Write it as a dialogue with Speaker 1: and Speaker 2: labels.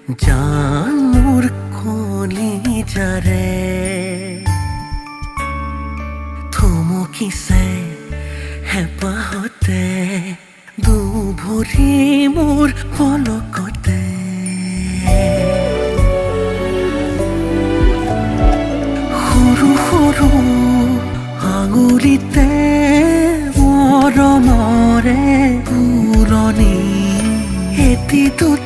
Speaker 1: জান মোৰ কলিজাৰে থমকিছে হেঁপাহতে দুভৰি মোৰ পলকতে সৰু সৰু আঙুলিতে মৰমৰে পুৰণি এটি দুটা